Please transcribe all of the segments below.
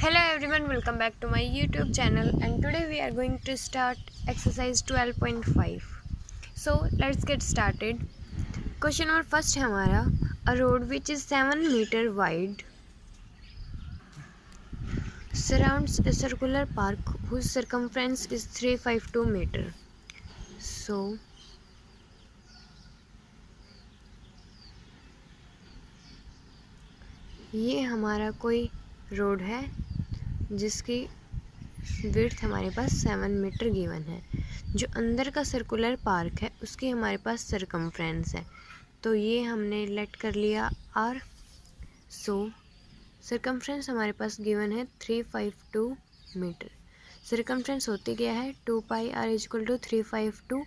Hello everyone, welcome back to my YouTube channel and today we are going to start exercise 12.5. So let's get started. Question number first है हमारा, a road which is 7 meter wide surrounds a circular park whose circumference is 352 meter. So ये हमारा कोई road है जिसकी width हमारे पास 7 metre given है। जो अंदर का सर्कुलर पार्क है उसकी हमारे पास सरकमफ्रेंस है, तो ये हमने लेट कर लिया आर। सो सरकमफ्रेंस हमारे पास गिवन है 352 मीटर। सरकमफ्रेंस होती क्या है, 2 pi r is equal to 352,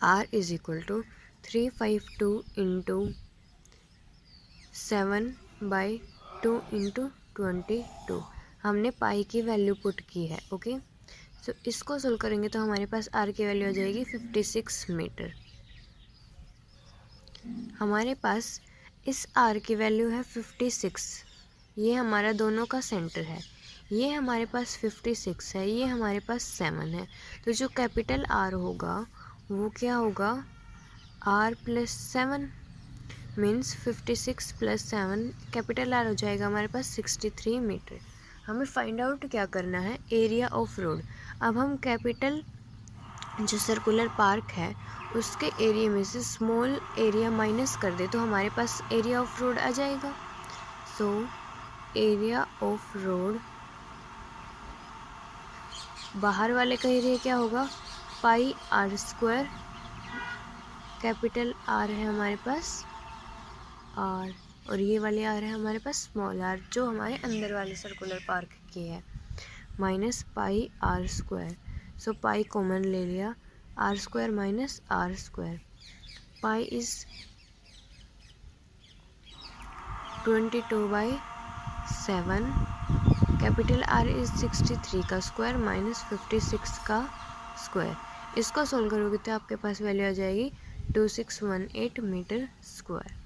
r is equal to 352 into 7/2 into 22। हमने पाई की वैल्यू पुट की है। ओके, सो इसको सोल्व करेंगे तो हमारे पास आर की वैल्यू आ जाएगी 56 मीटर। हमारे पास इस आर की वैल्यू है 56। ये हमारा दोनों का सेंटर है। ये हमारे पास 56 है, ये हमारे पास 7 है। तो जो कैपिटल आर होगा वो क्या होगा, R plus 7 means 56 plus 7 capital R हो जाएगा हमारे पास 63 मीटर। हमें फाइंड आउट क्या करना है, एरिया ऑफ रोड। अब हम कैपिटल जो सर्कुलर पार्क है उसके एरिया में से स्मॉल एरिया माइनस कर दे तो हमारे पास एरिया ऑफ रोड आ जाएगा। सो एरिया ऑफ रोड, बाहर वाले का एरिया क्या होगा, पाई आर स्क्वायर। कैपिटल आर है हमारे पास आर और ये वाले आर है हमारे पास स्मॉल आर जो हमारे अंदर वाले सर्कुलर पार्क की है, minus pi are square. So pi common ले लिया, are square minus are square. Pi is 22/7। Capital R is 63 का स्क्वायर माइनस 56 का स्क्वायर। इसको सोल्व करोगे तो आपके पास वैल्यू आ जाएगी 2618 metre square.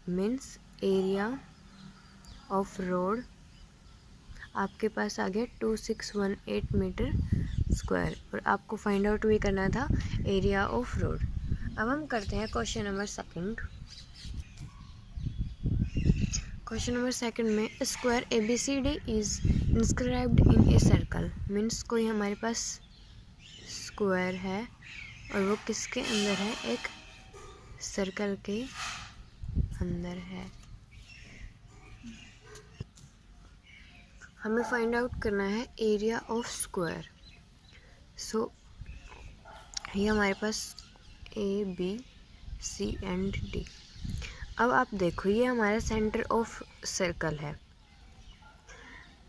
Means area of road आपके पास आ गया 2618 मीटर स्क्वायर और आपको फाइंड आउट भी करना था एरिया ऑफ रोड। अब हम करते हैं question number second. Question number second में square ABCD is inscribed in a circle. Means कोई हमारे पास स्क्वायर है और वो किसके अंदर है, एक सर्कल के अंदर है। हमें फाइंड आउट करना है एरिया ऑफ स्क्वायर। सो ये हमारे पास ABC एंड D। अब आप देखो ये हमारा सेंटर ऑफ सर्कल है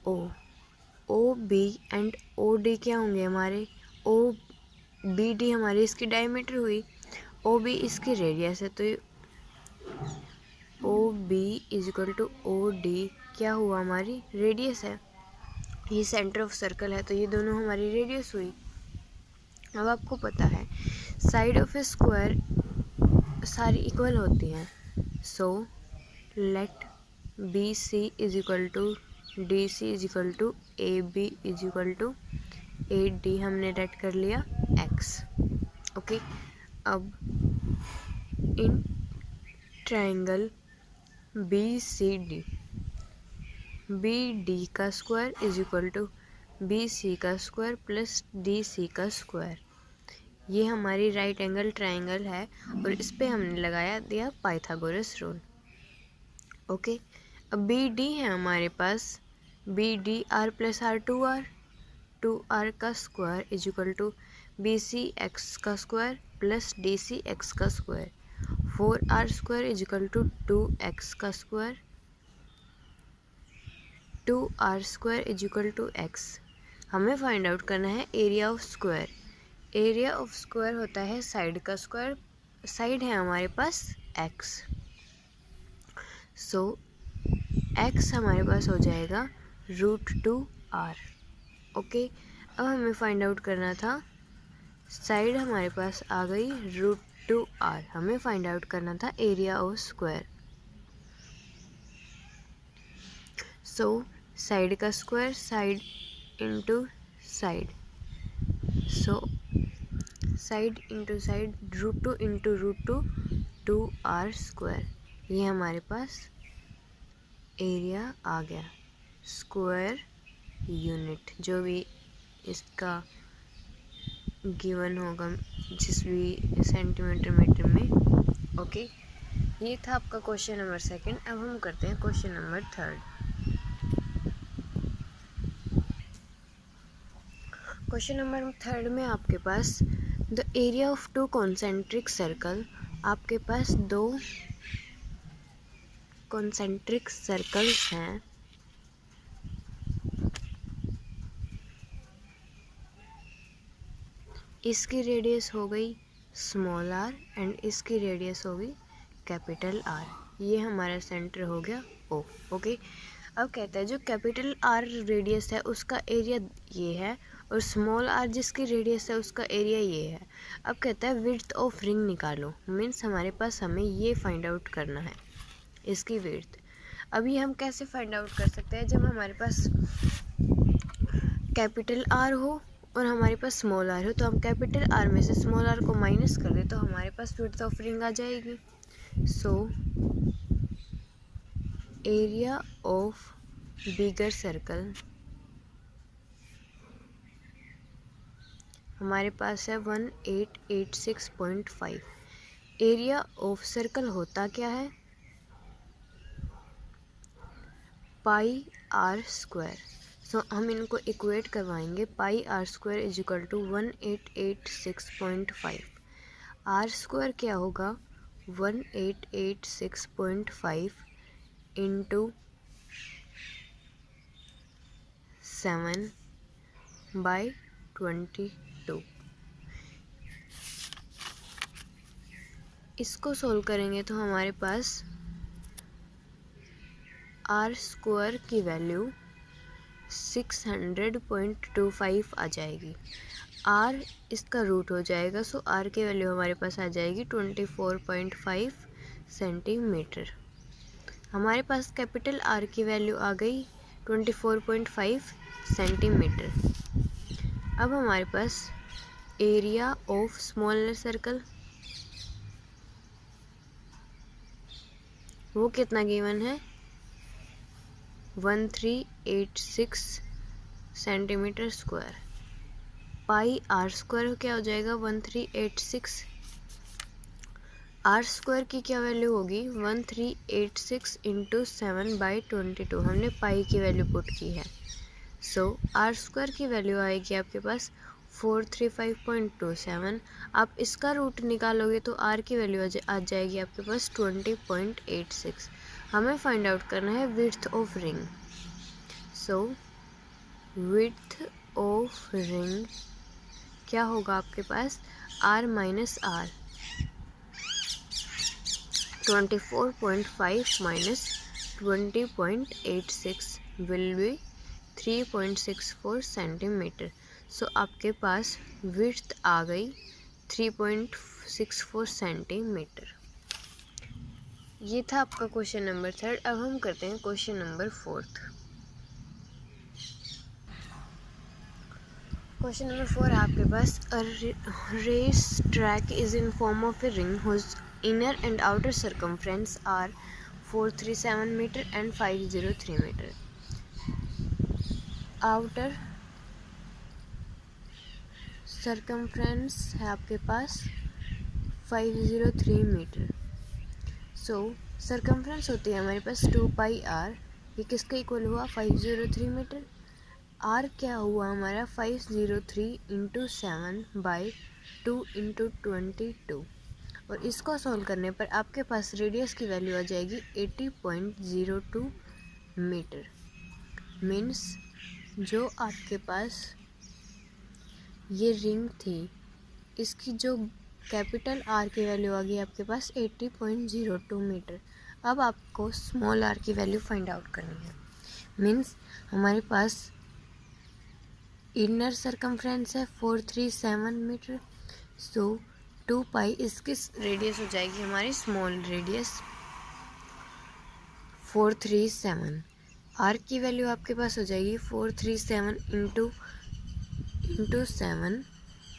OB एंड OD क्या होंगे हमारे, OBD हमारी इसकी डायमीटर हुई, OB इसकी रेडियस है, तो OB is equal to OD क्या हुआ, हमारी रेडियस है। ये सेंटर ऑफ सर्कल है तो ये दोनों हमारी रेडियस हुई। अब आपको पता है साइड ऑफ ए स्क्वायर सारी इक्वल होती हैं। So let BC is equal to DC is equal to AB is equal to AD हमने लेट कर लिया X। ओके, अब इन ट्रायंगल BCD, BD का square is equal to BC का square plus DC का square. ये हमारी right angle triangle है और इस पे हमने लगाया दिया पाइथागोरस रूल। ओके, अब BD है हमारे पास, BD R plus R 2R, 2R का square is equal to BC X का स्क्वायर प्लस DC X का square. 4R square is equal to 2X का square, 2R square is equal to X। हमें find out करना है area of square. Area of square होता है side का square, side है हमारे पास X। सो X हमारे पास हो जाएगा √2R। ओके, अब हमें फाइंड आउट करना था, साइड हमारे पास आ गई √2R। हमें फाइंड आउट करना था area of square. So side का square, side into side, so side into side, √2 into √2 2r square. ये हमारे पास एरिया आ गया, स्क्वायर यूनिट जो भी इसका गिवन होगा जिस भी सेंटीमीटर मीटर में। ओके, ये था आपका क्वेश्चन नंबर सेकंड। अब हम करते हैं question number third. Question number third में आपके पास the area of 2 concentric circle, आपके पास 2 कॉन्सेंट्रिक सर्कल्स हैं। इसकी रेडियस हो गई स्मॉल r एंड इसकी रेडियस हो गई कैपिटल R। ये हमारा सेंटर हो गया O। ओके, अब कहता है जो कैपिटल R रेडियस है उसका एरिया ये है और स्मॉल r जिसकी रेडियस है उसका एरिया ये है। अब कहता है विड्थ ऑफ रिंग निकालो, मीन्स हमारे पास हमें ये फाइंड आउट करना है इसकी विड्थ। अभी हम कैसे फाइंड आउट कर सकते हैं, जब हमारे पास कैपिटल R हो और हमारे पास स्मॉल r हो तो हम कैपिटल R में से स्मॉल r को माइनस कर दे तो हमारे पास विड्थ ऑफ रिंग आ जाएगी। सो एरिया ऑफ बिगर सर्कल हमारे पास है 1886.5। एरिया ऑफ सर्कल होता क्या है, पाई r स्क्वायर। सो हम इनको इक्वेट करवाएंगे, pi r square is equal to 1886.5। r square क्या होगा 1886.5 इंटू 7/22। इसको सोल्व करेंगे तो हमारे पास r स्क्वायर की वैल्यू 600.25 आ जाएगी। r इसका रूट हो जाएगा, सो r की वैल्यू हमारे पास आ जाएगी 24.5 सेंटीमीटर। हमारे पास कैपिटल R की वैल्यू आ गई 24.5 सेंटीमीटर। अब हमारे पास एरिया ऑफ स्मॉलर सर्कल वो कितना गिवन है 1386 सेंटीमीटर स्क्वायर। पाई r स्क्वायर क्या हो जाएगा 1386। r स्क्वायर की क्या वैल्यू होगी 1386 इंटू 7/22। हमने पाई की वैल्यू पुट की है। सो r स्क्वायर की वैल्यू आएगी आपके पास 435.27। आप इसका रूट निकालोगे तो r की वैल्यू आ जाएगी आपके पास 20.86। हमें फाइंड आउट करना है width of ring. So width of ring क्या होगा आपके पास r minus r, 24.5 minus 20.86 will be 3.64 centimetre. So आपके पास विड्थ आ गई 3.64 सेंटीमीटर। ये था आपका क्वेश्चन नंबर थर्ड। अब हम करते हैं question number fourth. Question number 4 आपके पास a race track is in form of a ring whose inner and outer circumference are 437 meter and 503 meter. outer circumference है आपके पास 503 मीटर। सो circumference होती है हमारे पास 2 पाई r। ये किसका इक्वल हुआ 503 मीटर। r क्या हुआ हमारा 503 इंटू 7/2 इंटू 22 और इसको सॉल्व करने पर आपके पास रेडियस की वैल्यू आ जाएगी 80.02 मीटर। मीन्स जो आपके पास ये रिंग थी इसकी जो कैपिटल R की वैल्यू आ गई आपके पास 80.02 मीटर। अब आपको स्मॉल r की वैल्यू फाइंड आउट करनी है। मीन्स हमारे पास इनर सरकमफ्रेंस है 437 मीटर। सो 2 पाई इसकी रेडियस हो जाएगी हमारी स्मॉल रेडियस 437। आर की वैल्यू आपके पास हो जाएगी 437 इंटू 7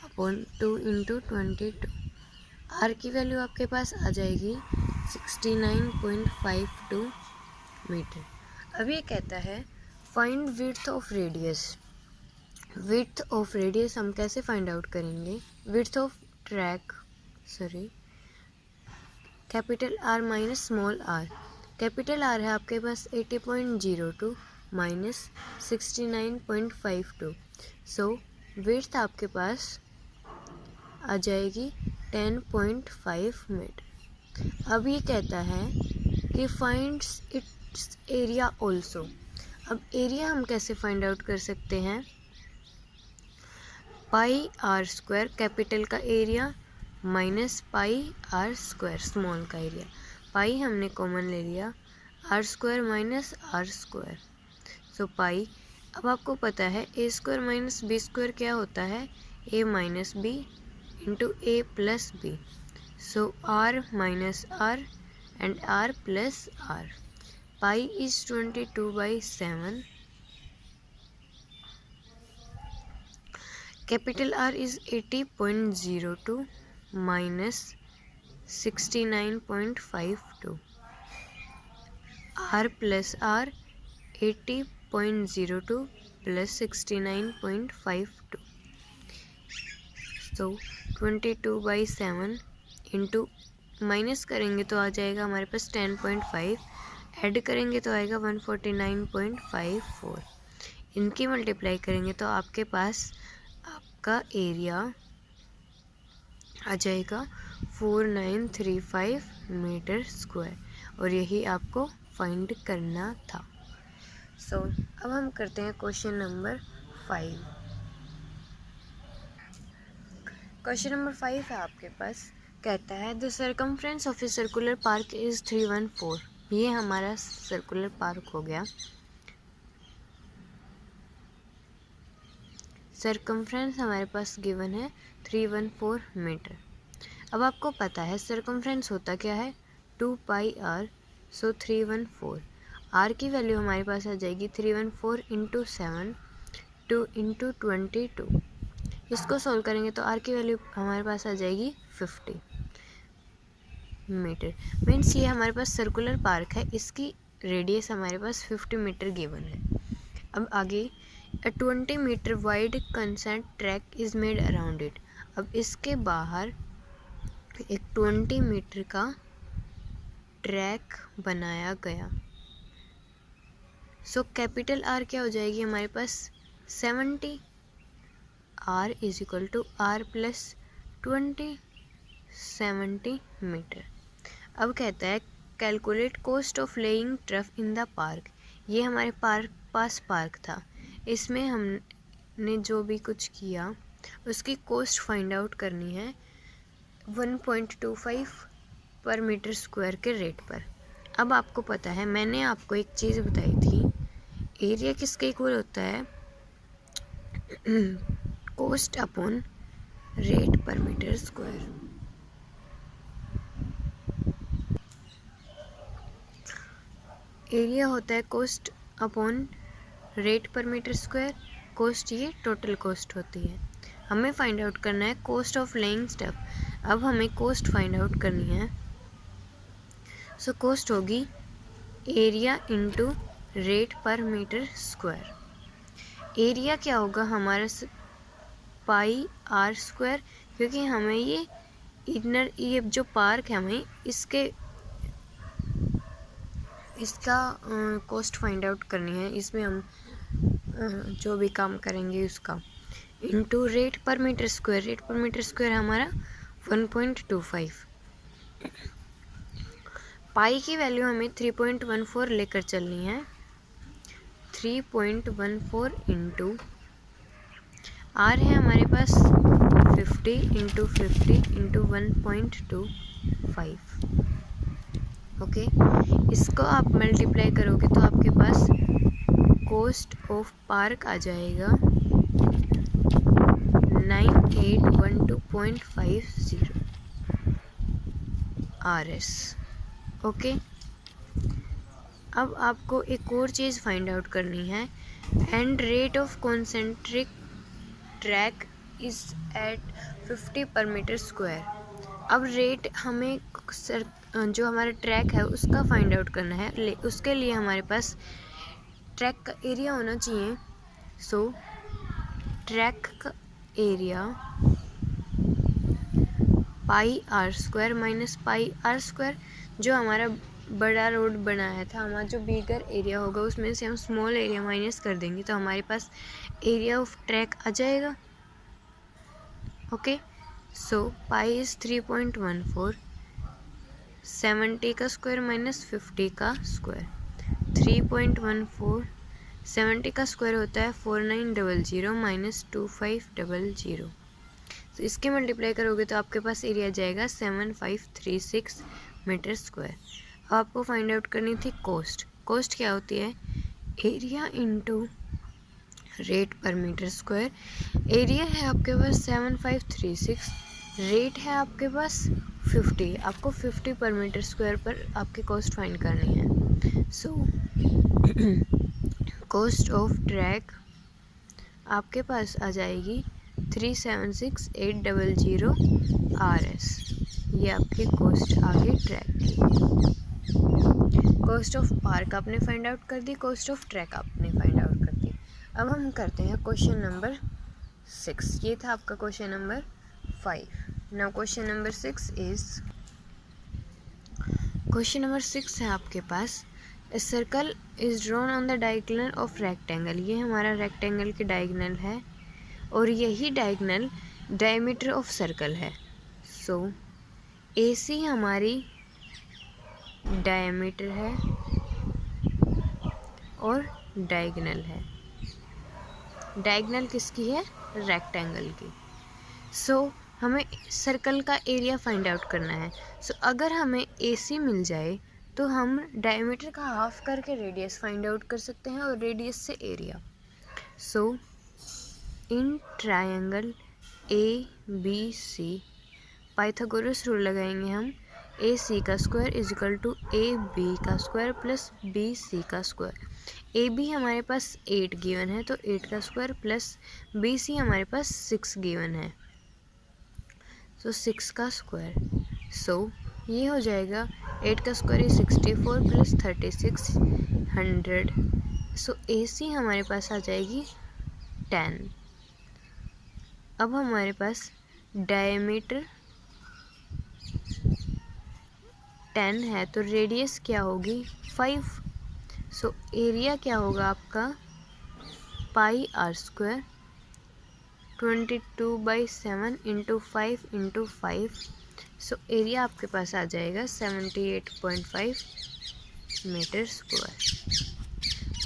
अपॉन 2 इंटू 22। आर की वैल्यू आपके पास आ जाएगी 69.52 मीटर। अब ये कहता है find width of radius. Width of radius हम कैसे फाइंड आउट करेंगे? Width of track capital are minus small R. Capital R है आपके पास 80.02 माइनस 69.52। सो विड्थ आपके पास आ जाएगी 10.5 मीटर। अब ये कहता है कि फाइंड्स इट्स एरिया ऑल्सो। अब एरिया हम कैसे फाइंड आउट कर सकते हैं? पाई आर स्क्वायर कैपिटल का area minus pi are square small का एरिया। पाई हमने कॉमन ले लिया, are square minus are square, so pi. अब आपको पता है ए स्क्वायर माइनस बी स्क्वायर क्या होता है? A minus b into a plus b, so r minus r and r plus r. Pi is 22/7। Capital R is 80.02 minus 69.52। R plus R 80.02 plus 69.52, तो 22/7 into minus करेंगे तो आ जाएगा हमारे पास 10.5, add करेंगे तो आएगा 149.54। इनकी मल्टीप्लाई करेंगे तो आपके पास आपका एरिया आ जाएगा 4935 मीटर स्क्वायर, और यही आपको फाइंड करना था। सो अब हम करते हैं क्वेश्चन नंबर 5। क्वेश्चन नंबर 5 है आपके पास, कहता है the circumference of a circular park is 314। ये हमारा सर्कुलर पार्क हो गया। सर्कमफ्रेंस हमारे पास गिवन है 314 मीटर। अब आपको पता है सर्कमफ्रेंस होता क्या है? 2 पाई आर, सो 314। आर की वैल्यू हमारे पास आ जाएगी 314 इंटू 7, 2 इंटू 22। इसको सॉल्व करेंगे तो आर की वैल्यू हमारे पास आ जाएगी 50 मीटर। मीन्स ये हमारे पास सर्कुलर पार्क है, इसकी रेडियस हमारे पास 50 मीटर गिवन है। अब आगे A 20 metre wide concentric track is made around it. अब इसके बाहर एक 20 मीटर का ट्रैक बनाया गया। सो कैपिटल आर क्या हो जाएगी हमारे पास 70। R is equal to R plus 20, 70 metre. अब कहता है calculate cost of laying turf in the park. ये हमारे पार्क था, इसमें हमने जो भी कुछ किया उसकी कॉस्ट फाइंड आउट करनी है 1.25 पर मीटर स्क्वायर के रेट पर। अब आपको पता है मैंने आपको एक चीज़ बताई थी, एरिया किसके इक्वल होता है? Cost upon rate per metre square. Area होता है cost upon rate per metre square. Cost ये टोटल कॉस्ट होती है। हमें फाइंड आउट करना है कॉस्ट ऑफ लेइंग स्टफ। अब हमें कॉस्ट फाइंड आउट करनी है। सो कॉस्ट होगी area into rate per metre square. Area क्या होगा हमारा? पाई आर स्क्वायर, क्योंकि हमें ये जो पार्क है हमें इसका कॉस्ट फाइंड आउट करनी है। इसमें हम जो भी काम करेंगे उसका into rate per metre square. Rate per metre square हमारा 1.25। पाई की वैल्यू हमें 3.14 लेकर चलनी है। 3.14 इंटू आर है हमारे पास 50 इंटू 50 इंटू 1.25। ओके, इसको आप मल्टीप्लाई करोगे तो आपके पास कॉस्ट ऑफ पार्क आ जाएगा 9812.50 RS। ओके, अब आपको एक और चीज़ फाइंड आउट करनी है, and rate of concentric track is at 50 per metre square. अब रेट हमें जो हमारा ट्रैक है उसका फाइंड आउट करना है, उसके लिए हमारे पास ट्रैक का एरिया होना चाहिए। सो ट्रैक का area pi are square minus pi are square, जो हमारा बड़ा रोड बनाया था, हमारा जो बिगर एरिया होगा उसमें से हम स्मॉल एरिया माइनस कर देंगे तो हमारे पास एरिया ऑफ ट्रैक आ जाएगा। ओके, सो पाई इज़ 3.14, 70 का स्क्वायर माइनस 50 का स्क्वायर, 3.14, 70 का स्क्वायर होता है 4900 माइनस 2500। तो इसके मल्टीप्लाई करोगे तो आपके पास एरिया जाएगा 7536 मीटर स्क्वायर। अब आपको फाइंड आउट करनी थी कॉस्ट। कॉस्ट क्या होती है? Area into rate per metre square. Area है आपके पास 7536, रेट है आपके पास 50, आपको 50 पर मीटर स्क्वायर पर आपकी कॉस्ट फाइंड करनी है। सो कॉस्ट ऑफ ट्रैक आपके पास आ जाएगी 376,800 RS। ये आपकी कॉस्ट आ गई ट्रैक की। कॉस्ट ऑफ पार्क आपने फाइंड आउट कर दी, कॉस्ट ऑफ ट्रैक आपने फाइंड आउट कर दी। अब हम करते हैं क्वेश्चन नंबर 6। ये था आपका question number 5। Now question number 6 is, question number 6 है आपके पास, a circle is drawn on the diagonal of rectangle. ये हमारा रेक्टेंगल की डायगोनल है और यही डायगोनल डायमीटर ऑफ सर्कल है। सो AC हमारी डायमीटर है और डायगोनल है। डायगोनल किसकी है? रेक्टेंगल की। सो हमें सर्कल का एरिया फाइंड आउट करना है। सो अगर हमें AC मिल जाए तो हम डायमीटर का हाफ करके रेडियस फाइंड आउट कर सकते हैं और रेडियस से area. So in triangle ABC Pythagoras rule लगाएंगे हम। AC का square is equal to AB का स्क्वायर प्लस BC का स्क्वायर। AB हमारे पास 8 गिवन है तो 8 का स्क्वायर प्लस BC हमारे पास 6 गिवन है, सो 6 का स्क्वायर। सो ये हो जाएगा 8 का square is 64 plus 36 100। So AC हमारे पास आ जाएगी 10। अब हमारे पास डायमीटर 10 है तो रेडियस क्या होगी? 5। सो एरिया क्या होगा आपका? Pi are square 22/7 into 5 into 5। So area आपके पास आ जाएगा 78.5 मीटर स्क्वायर।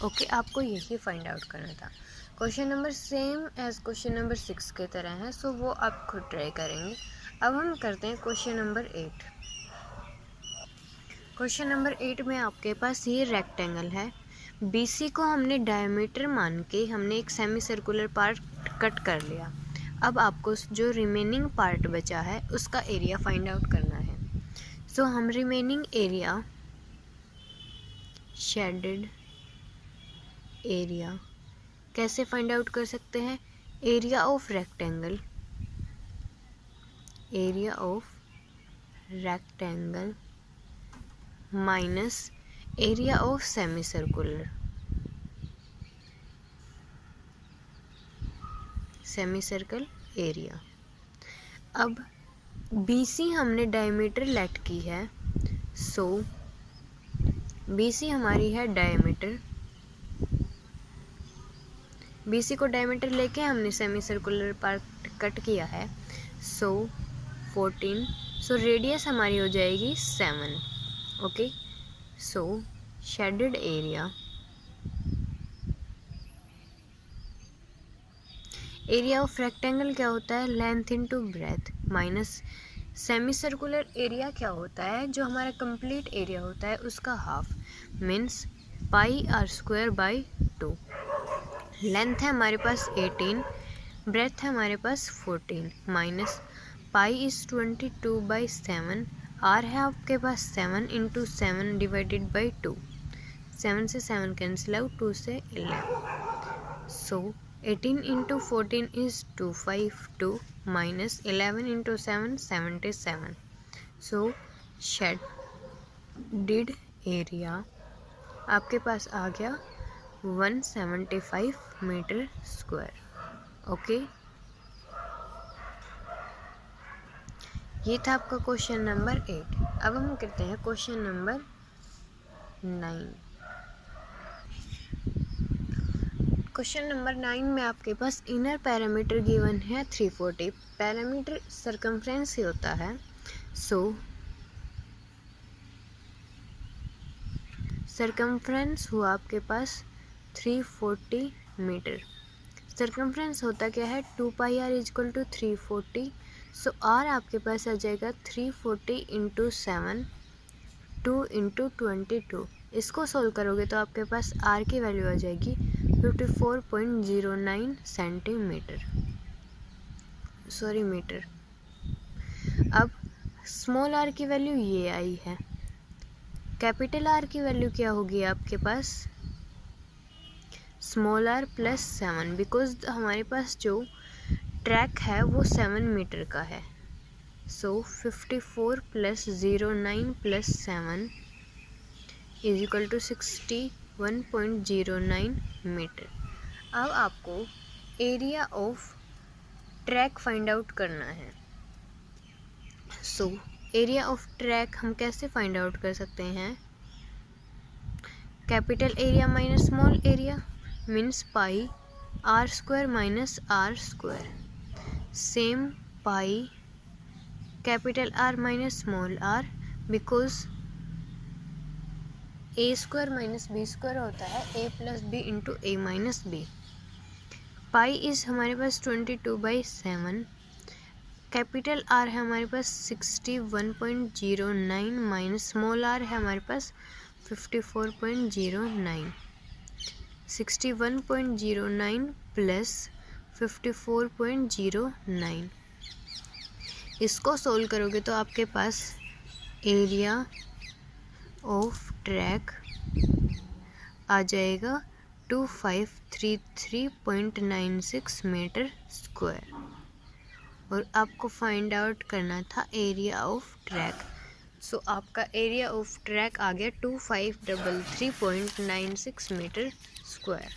ओके, आपको यही फाइंड आउट करना था। Question number same as question number 6 के तरह है, सो वो आप खुद ट्राई करेंगे। अब हम करते हैं क्वेश्चन नंबर 8। क्वेश्चन नंबर 8 में आपके पास ये रेक्टेंगल है। BC को हमने डायमीटर मान के हमने एक सेमी सर्कुलर पार्ट कट कर लिया। अब आपको जो रिमेनिंग पार्ट बचा है उसका एरिया फाइंड आउट करना है। सो हम रिमेनिंग एरिया, शेडेड एरिया कैसे फाइंड आउट कर सकते हैं? Area of rectangle, area of rectangle minus area of semi circular, semi circle area. अब BC हमने डायमीटर लेट की है, सो BC हमारी है डायमीटर। BC को डायमीटर लेके हमने सेमी सर्कुलर पार्ट कट किया है, सो 14। सो रेडियस हमारी हो जाएगी 7। Okay, so shaded area, area of rectangle क्या होता है? Length into breadth minus semi circular area क्या होता है? जो हमारा कंप्लीट एरिया होता है उसका half, means pi are square by 2। Length है हमारे पास 18, ब्रेथ है हमारे पास 14 माइनस पाई इज 22/7, आर है आपके पास 7 इंटू 7 डिवाइडेड बाई 2। 7 से 7 कैंसिल आउट, 2 से 11. So 18 into 14 is 252 minus 11 into 7 77. So shaded area आपके पास आ गया 175 मीटर स्क्वायर. ओके, ये था आपका क्वेश्चन नंबर 8. अब हम करते हैं क्वेश्चन नंबर 9. क्वेश्चन नंबर 9 में आपके पास इनर पैरामीटर गिवन है 340. पैरामीटर सरकमफ्रेंस ही होता है. सो सरकमफ्रेंस हुआ आपके पास 340 मीटर. सरकमफ्रेंस होता क्या है, 2πr equal to 340. So are आपके पास आ जाएगा 340 इंटू 7, 2 इंटू 22. इसको सोल्व करोगे तो आपके पास आर की वैल्यू आ जाएगी 54.09 सेंटीमीटर, सॉरी मीटर. अब स्मॉल आर की वैल्यू ये आई है. कैपिटल आर की वैल्यू क्या होगी आपके पास, स्मॉल आर प्लस 7, बिकॉज हमारे पास जो ट्रैक है वो 7 मीटर का है. So 54 plus 09 plus 7 is equal to 61.09 metre. अब आपको area of track find out करना है. सो एरिया ऑफ ट्रैक हम कैसे फाइंड आउट कर सकते हैं, capital area minus small area means pi are square minus are square. Same pi capital are minus small r, because a square minus b square होता है a plus b into a minus b. Pi is हमारे पास 22/7. Capital R है हमारे पास 61.09 minus small are है हमारे पास 54.09. 61.09 plus 54.09. इसको solve करोगे तो आपके पास एरिया ऑफ ट्रैक आ जाएगा 2533.96 मीटर स्क्वायर. और आपको फाइंड आउट करना था एरिया ऑफ ट्रैक. सो आपका एरिया ऑफ ट्रैक आ गया 2533.96 मीटर स्क्वायर.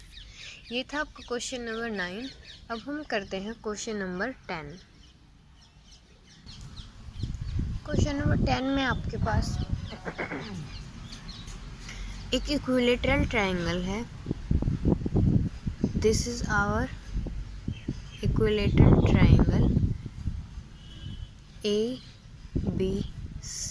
ये था आपका क्वेश्चन नंबर 9. अब हम करते हैं क्वेश्चन नंबर 10. क्वेश्चन नंबर 10 में आपके पास एक इक्विलेटरल ट्रायंगल है. This is our equilateral triangle ABC.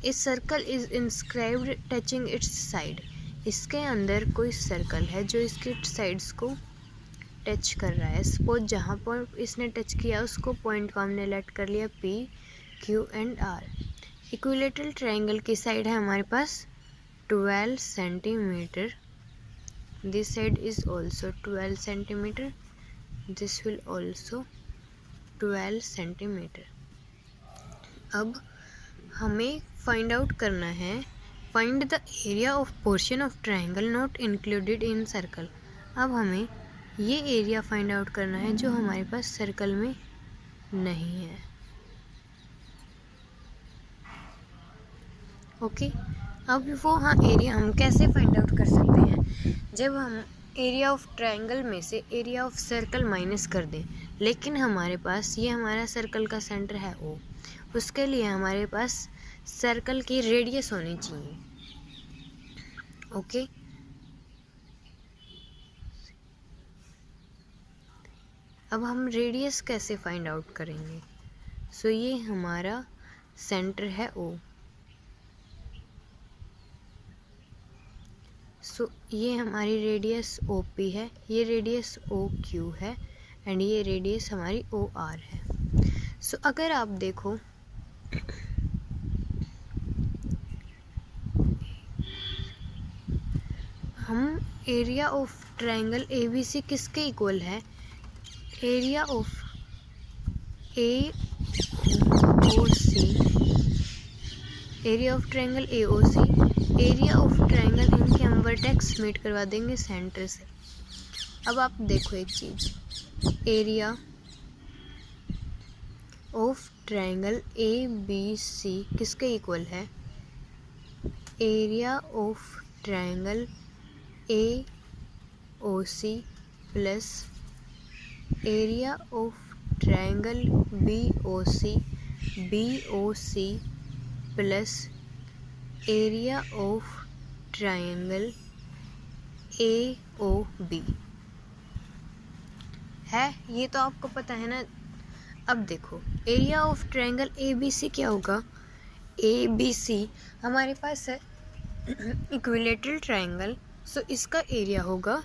A circle is inscribed touching its side. इसके अंदर कोई सर्कल है जो इसके साइड्स को टच कर रहा है. सपोज जहाँ पर इसने टच किया उसको पॉइंट को हमने लेट कर लिया P, Q and R. Equilateral triangle की साइड है हमारे पास 12 centimetre. This side is also 12 centimetre. This will also 12 centimetre. अब हमें फाइंड आउट करना है, find the area of portion of triangle not included in circle. अब हमें ये एरिया फाइंड आउट करना है जो हमारे पास सर्कल में नहीं है. ओके, अब वो एरिया हम कैसे फाइंड आउट कर सकते हैं, जब हम एरिया ऑफ ट्रायंगल में से एरिया ऑफ सर्कल माइनस कर दें. लेकिन हमारे पास ये हमारा सर्कल का सेंटर है O. उसके लिए हमारे पास सर्कल की रेडियस होनी चाहिए. ओके, अब हम रेडियस कैसे फाइंड आउट करेंगे. सो ये हमारा सेंटर है O. सो ये हमारी रेडियस OP है, ये रेडियस OQ है एंड ये रेडियस हमारी OR है. सो अगर आप देखो हम एरिया ऑफ ट्रायंगल ABC किसके इक्वल है, area of AOC, area of triangle AOC area of triangle, इनके हम वर्टेक्स मीट करवा देंगे सेंटर से। अब आप देखो एक चीज़, area of triangle A B C किसके इक्वल है? Area of triangle A O C plus area of triangle B O C plus area of triangle A O B है। ये तो आपको पता है ना। अब देखो area of triangle A B C क्या होगा? ए बी सी हमारे पास है इक्विलेटरल ट्रायंगल, सो इसका एरिया होगा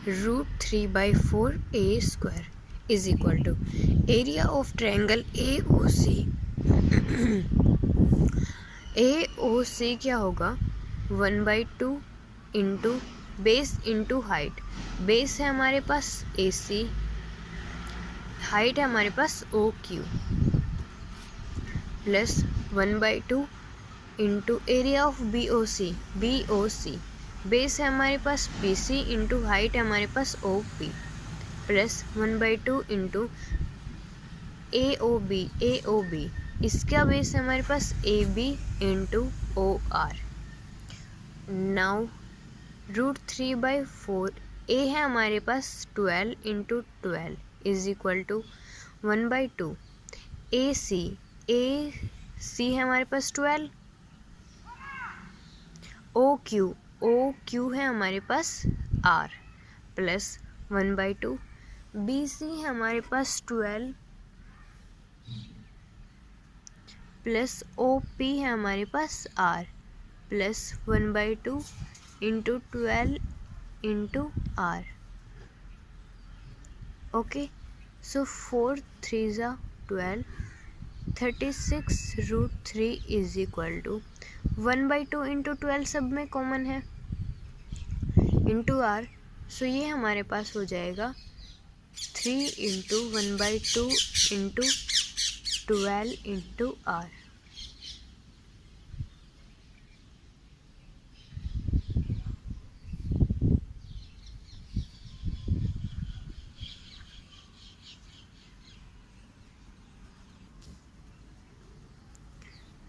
√3/4a² is equal to area of triangle A O C. A O C क्या होगा? 1/2 into base into height. Base है हमारे पास ए सी, हाइट है हमारे पास O Q, plus 1/2 into area of B O C. Base है हमारे पास बी सी इंटू हाइट है हमारे पास O P, plus 1/2 into A O B. इसका बेस है हमारे पास A B into O R. Now √3/4 a है हमारे पास 12 into 12 is equal to 1/2 A C है हमारे पास 12, ओ क्यू है हमारे पास आर, प्लस 1/2 बी सी है हमारे पास 12 प्लस ओ पी है हमारे पास r, plus 1/2 into 12 into r. Okay, so 4 3 12, 36 √3 is equal to 1/2 into 12 सब में कॉमन है इंटू आर, सो ये हमारे पास हो जाएगा 3 into 1/2 into 12 into R.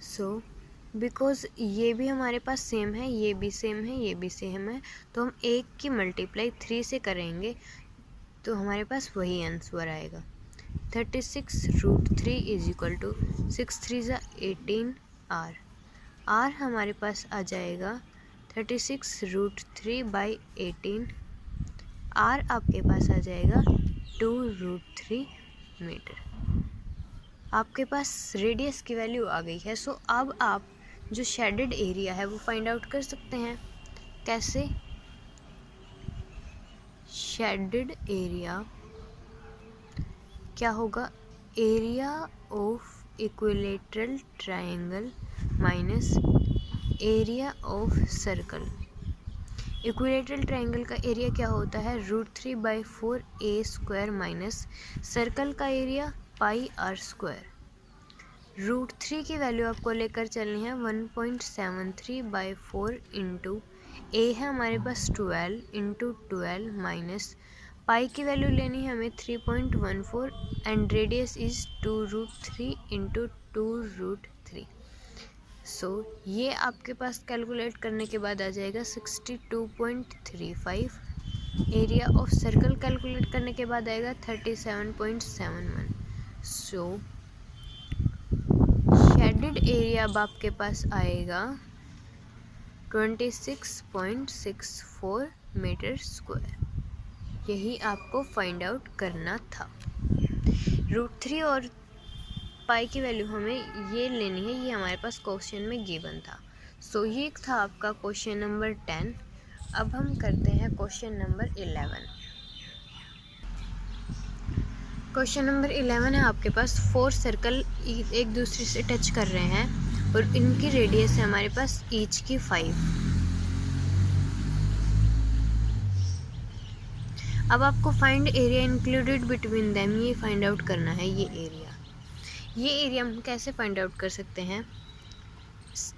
So because ये भी हमारे पास सेम है, ये भी सेम है, ये भी सेम है, तो हम एक की मल्टीप्लाई 3 से करेंगे तो हमारे पास वही आंसर आएगा। 36 √3 is equal to 6 3 18 R. R हमारे पास आ जाएगा 36 √3/18। आर आपके पास आ जाएगा 2√3 मीटर। आपके पास रेडियस की वैल्यू आ गई है। सो अब आप जो शेडेड एरिया है वो फाइंड आउट कर सकते हैं। कैसे? शेडेड एरिया क्या होगा? Area of equilateral triangle minus area of circle. Equilateral triangle का एरिया क्या होता है? √3/4a² माइनस सर्कल का एरिया πr²। √3 की वैल्यू आपको लेकर चलनी है 1.73/4 इंटू ए है हमारे पास 12 इंटू 12 माइनस पाई की वैल्यू लेनी है हमें 3.14 एंड रेडियस इज 2√3 इंटू 2√3। सो ये आपके पास कैलकुलेट करने के बाद आ जाएगा 62.35। एरिया ऑफ सर्कल कैलकुलेट करने के बाद आएगा 37.71। सो शेडेड एरिया अब आपके पास आएगा 26.64 मीटर स्क्वायर। यही आपको फाइंड आउट करना था। √3 और पाई की वैल्यू हमें ये लेनी है, ये हमारे पास क्वेश्चन में गिवन था। सो ये था आपका क्वेश्चन नंबर 10। अब हम करते हैं क्वेश्चन नंबर 11। क्वेश्चन नंबर 11 है आपके पास 4 सर्कल एक दूसरे से टच कर रहे हैं और इनकी रेडियस है हमारे पास ईच की 5। अब आपको find area included between them, ये फाइंड आउट करना है। ये एरिया हम कैसे फाइंड आउट कर सकते हैं?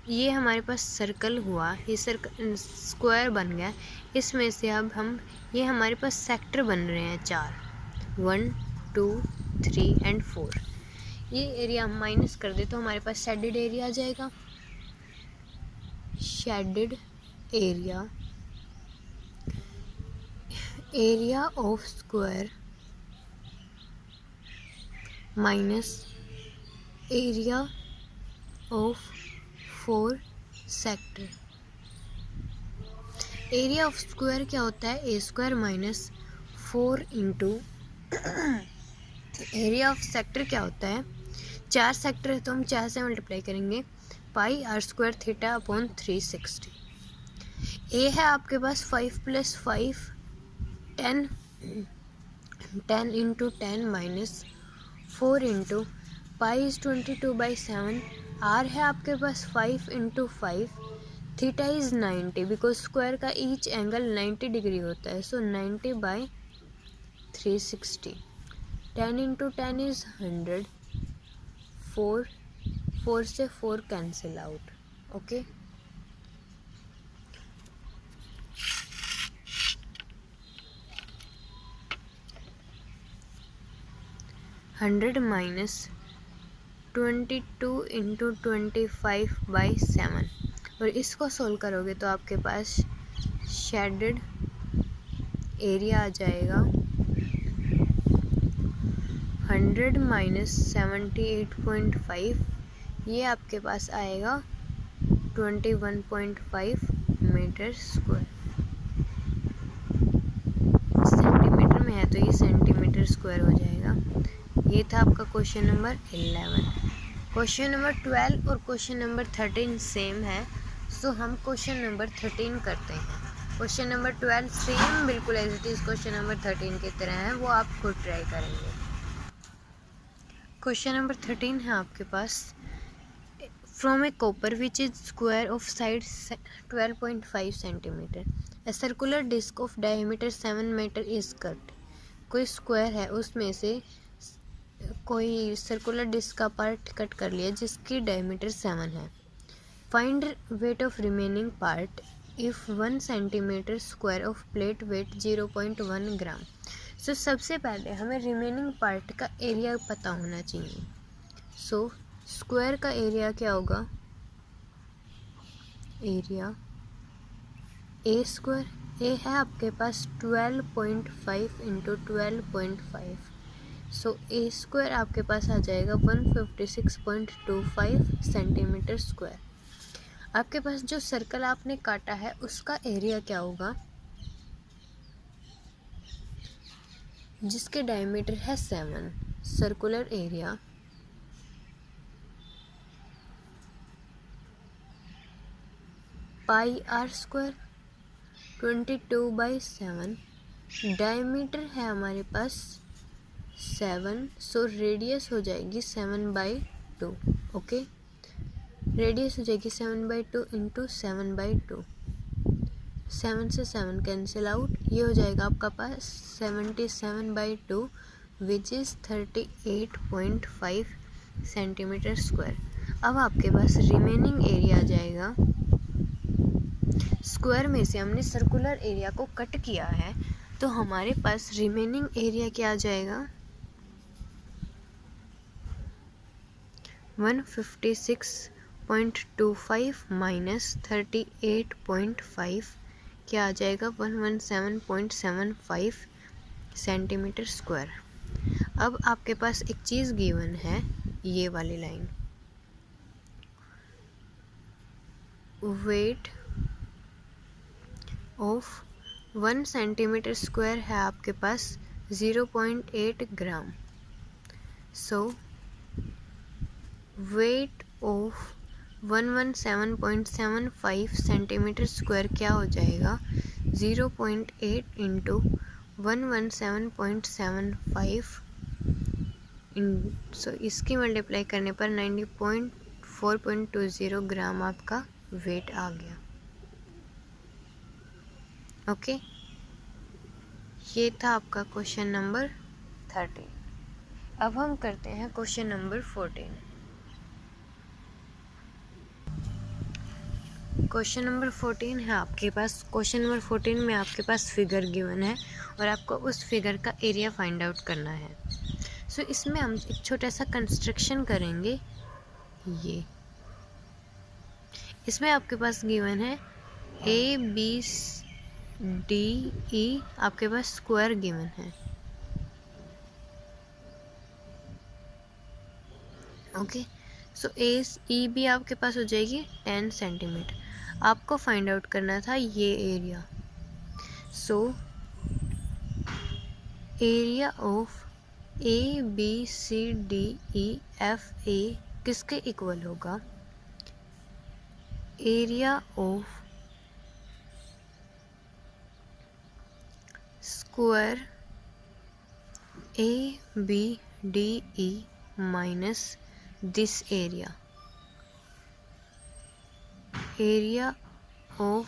ये हमारे पास सर्कल हुआ, ये सर्कल स्क्वायर बन गया। इसमें से अब हम ये हमारे पास सेक्टर बन रहे हैं 4, 1 2 3 एंड 4। ये एरिया हम माइनस कर दे तो हमारे पास शेडेड एरिया आ जाएगा। Shaded area, area of square minus area of 4 sector. Area of square क्या होता है? ए square minus 4 into area of sector क्या होता है? 4 सेक्टर है तो हम 4 से मल्टीप्लाई करेंगे, pi are square theta upon 360। A है आपके पास 5 + 5 10, 10 into 10 minus 4 into pi is 22/7। R है आपके पास 5 into 5, theta is 90 because square का ईच एंगल 90 डिग्री होता है, सो 90/360। 10 इंटू 10 इज 100, 4 से 4 cancel out. Okay, hundred minus 22 into 25/7, और इसको सोल्व करोगे तो आपके पास शेडेड एरिया आ जाएगा 100 माइनस 78.5, ये आपके पास आएगा 21.5 मीटर स्क्वायर। सेंटीमीटर में है तो ये सेंटीमीटर स्क्वायर हो जाएगा। ये था आपका क्वेश्चन नंबर 11। क्वेश्चन नंबर 12 और क्वेश्चन नंबर 13 सेम है, सो हम क्वेश्चन नंबर 13 करते हैं। क्वेश्चन नंबर 12 सेम बिल्कुल as it is question number 13 की तरह है, वो आप खुद ट्राई करेंगे। क्वेश्चन नंबर 13 है आपके पास, from a copper which is square of side 12.5 centimetre, a circular disc of diameter 7 metre is cut. कोई स्क्वायर है, उसमें से कोई सर्कुलर डिस्क का पार्ट कट कर लिया जिसकी डायमीटर 7 है। Find weight of remaining part if 1 centimetre square of plate weight 0.1 gram. So सबसे पहले हमें रिमेनिंग पार्ट का एरिया पता होना चाहिए। सो स्क्वायर का एरिया क्या होगा? एरिया ए स्क्वायर, ए है आपके पास 12.5 इंटू 12.5, सो ए स्क्वायर आपके पास आ जाएगा 156.25 सेंटीमीटर स्क्वायर। आपके पास जो सर्कल आपने काटा है उसका एरिया क्या होगा? जिसके डायमीटर है 7, circular area pi are square 22/7, diameter है हमारे पास 7, सो रेडियस हो जाएगी 7/2। ओके, रेडियस हो जाएगी 7/2 इंटू 7/2, 7 से 7 कैंसिल आउट, ये हो जाएगा आपका पास 77/2 विच इज़ 38.5 सेंटीमीटर स्क्वायर। अब आपके पास रिमेनिंग एरिया आ जाएगा, स्क्वायर में से हमने सर्कुलर एरिया को कट किया है तो हमारे पास रिमेनिंग एरिया क्या आ जाएगा? 156.25 माइनस 38.5 क्या आ जाएगा? 117.75 सेंटीमीटर स्क्वायर। अब आपके पास एक चीज़ गिवन है, ये वाली line, weight of 1 centimetre square है आपके पास 0.8 ग्राम। सो वेट ऑफ 117.75 सेंटीमीटर स्क्वायर क्या हो जाएगा? 0.8 इंटू 117.75, सो इसकी मल्टीप्लाई करने पर 90.420 ग्राम आपका वेट आ गया। ओके, ये था आपका क्वेश्चन नंबर 13। अब हम करते हैं क्वेश्चन नंबर 14। क्वेश्चन नंबर 14 है आपके पास। क्वेश्चन नंबर 14 में आपके पास फिगर गिवन है और आपको उस फिगर का एरिया फाइंड आउट करना है। सो इसमें हम एक छोटा सा कंस्ट्रक्शन करेंगे। ये इसमें आपके पास गिवन है ABDE, आपके पास स्क्वायर गिवन है। ओके, सो AEB आपके पास हो जाएगी 10 सेंटीमीटर। आपको फाइंड आउट करना था ये area. So area of ABCDEFA किसके इक्वल होगा? Area of square ABDE minus this area, area of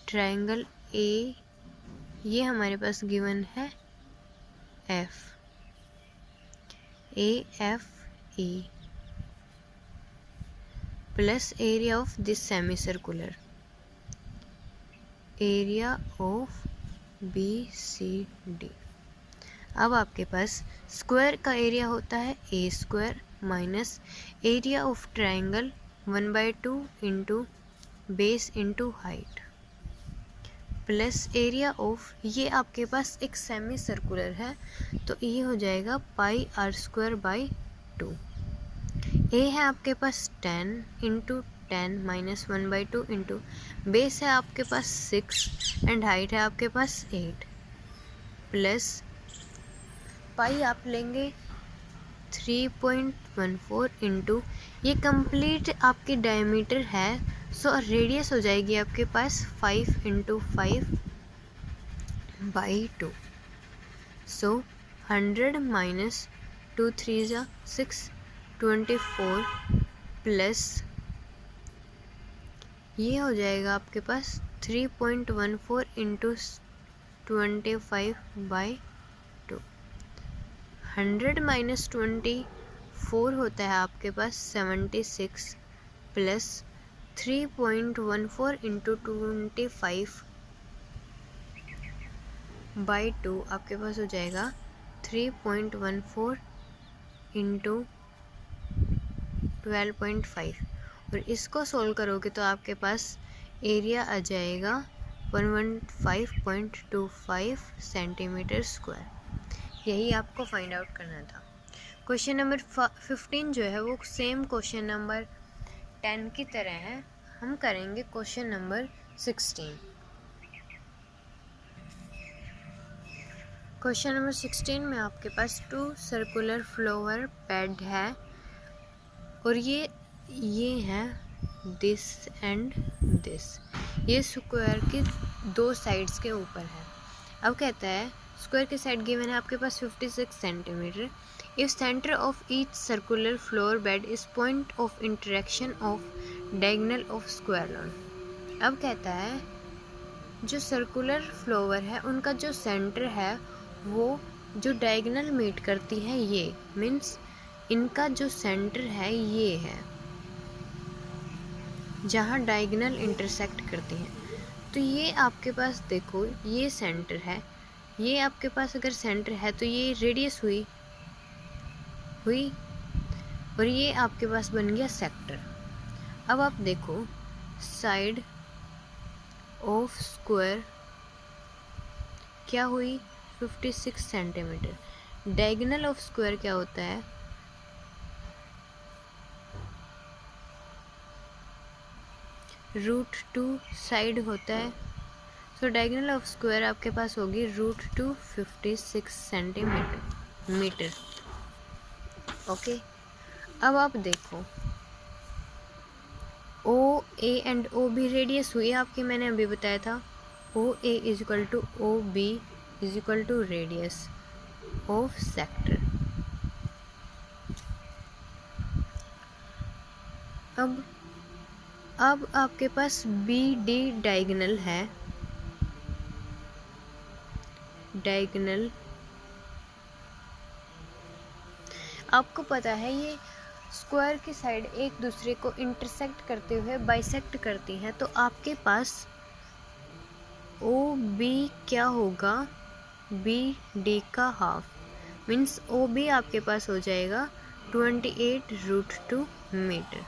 triangle ए, ये हमारे पास गिवन है AFE plus area of this semi circular, area of BCD। अब आपके पास स्क्वायर का एरिया होता है A square minus area of triangle 1/2 into base into height plus area of, ये आपके पास एक सेमी सर्कुलर है तो ये हो जाएगा πr²/2। ए है आपके पास 10 इंटू 10 माइनस 1/2 इंटू बेस है आपके पास 6 एंड हाइट है आपके पास 8 प्लस पाई आप लेंगे 3.14 इंटू, ये कंप्लीट आपकी डायमीटर है। सो रेडियस हो जाएगी आपके पास 5 इंटू 5/2। सो 100 माइनस 2 3 ज़ा 6 24 प्लस ये हो जाएगा आपके पास 3.14 इंटू 25/2। 100 माइनस 24 होता है आपके पास 76 प्लस 3.14 इंटू 25/2 आपके पास हो जाएगा 3.14 इंटू 12.5 और इसको सोल्व करोगे तो आपके पास एरिया आ जाएगा 115.25 सेंटीमीटर स्क्वायर। यही आपको फाइंड आउट करना था। क्वेश्चन नंबर 15 जो है वो सेम क्वेश्चन नंबर 10 की तरह है। हम करेंगे क्वेश्चन नंबर 16। क्वेश्चन नंबर 16 में आपके पास 2 सर्कुलर फ्लावर पैड है और ये है दिस एंड दिस, ये स्क्वायर की 2 साइड्स के ऊपर है। अब कहता है स्क्वायर की साइड गिवन है आपके पास 56 centimetre. If centre of each circular floor bed is point of interaction of diagonal of square line. अब कहता है जो सर्कुलर फ्लोवर है उनका जो सेंटर है वो जो डायगोनल मीट करती है, ये मीन्स इनका जो सेंटर है ये है जहाँ डायगोनल इंटरसेक्ट करती हैं। तो ये आपके पास देखो ये सेंटर है, ये आपके पास अगर सेंटर है तो ये रेडियस हुई और ये आपके पास बन गया सेक्टर। अब आप देखो साइड ऑफ स्क्वायर क्या हुई 56 सेंटीमीटर। डायगोनल ऑफ स्क्वायर क्या होता है √2 साइड होता है। सो डायगोनल ऑफ स्क्वायर आपके पास होगी √2 56 सेंटीमीटर। ओके, अब आप देखो O A and O B radius हुई आपकी, मैंने अभी बताया था O A is equal to O B is equal to radius of sector. अब आपके पास बी डी डायगोनल है, डायगोनल आपको पता है ये स्क्वायर की साइड एक दूसरे को इंटरसेक्ट करते हुए बाइसेक्ट करती हैं, तो आपके पास ओ बी क्या होगा, बी डी का हाफ मीन्स ओ बी आपके पास हो जाएगा 28√2 मीटर।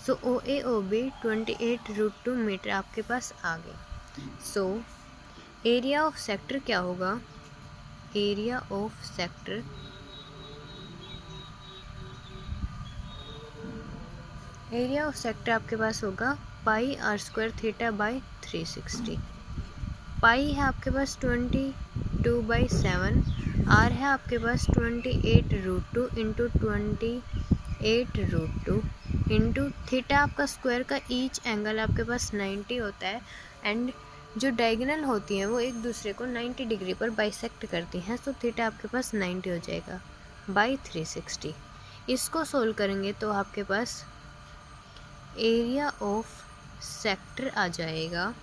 सो ओ ए ओ बी 28√2 मीटर आपके पास आ गए। सो एरिया ऑफ सेक्टर क्या होगा, एरिया ऑफ सेक्टर आपके पास होगा पाई आर स्क्वायर थीटा बाई 360। पाई है आपके पास 22/7, आर है आपके पास 28√2 इंटू 28√2 इंटू थीटा आपका स्क्वायर का ईच एंगल आपके पास 90 होता है, एंड जो डायगोनल होती हैं वो एक दूसरे को 90 डिग्री पर बाइसेक्ट करती हैं, तो थीटा आपके पास 90 हो जाएगा बाई 360। इसको सोल्व करेंगे तो आपके पास एरिया ऑफ सेक्टर आ जाएगा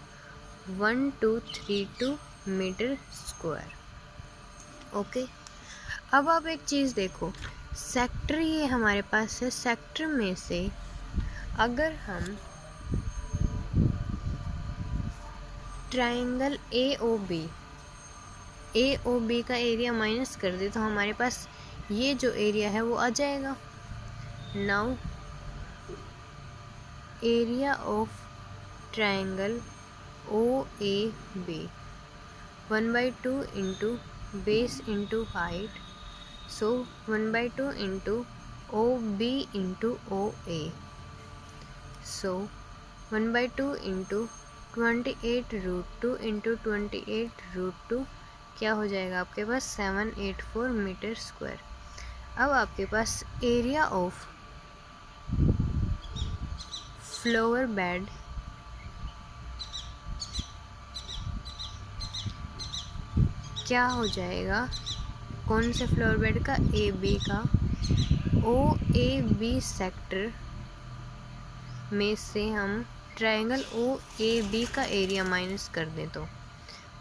1232 मीटर स्क्वायर। ओके, अब आप एक चीज़ देखो, सेक्टर ये हमारे पास है, सेक्टर में से अगर हम ट्राइंगल ए ओ बी का एरिया माइनस कर दे तो हमारे पास ये जो एरिया है वो आ जाएगा। Now area of triangle O A B 1/2 into base into height, so 1/2 into O B into O A, so 1/2 into 28√2 into 28√2 क्या हो जाएगा आपके पास 784 मीटर स्क्वायर। अब आपके पास एरिया ऑफ फ्लोर बेड क्या हो जाएगा, कौन से फ्लोर बेड का, ए बी का। ओ ए बी सेक्टर में से हम ट्रायंगल ओ ए बी का एरिया माइनस कर दें तो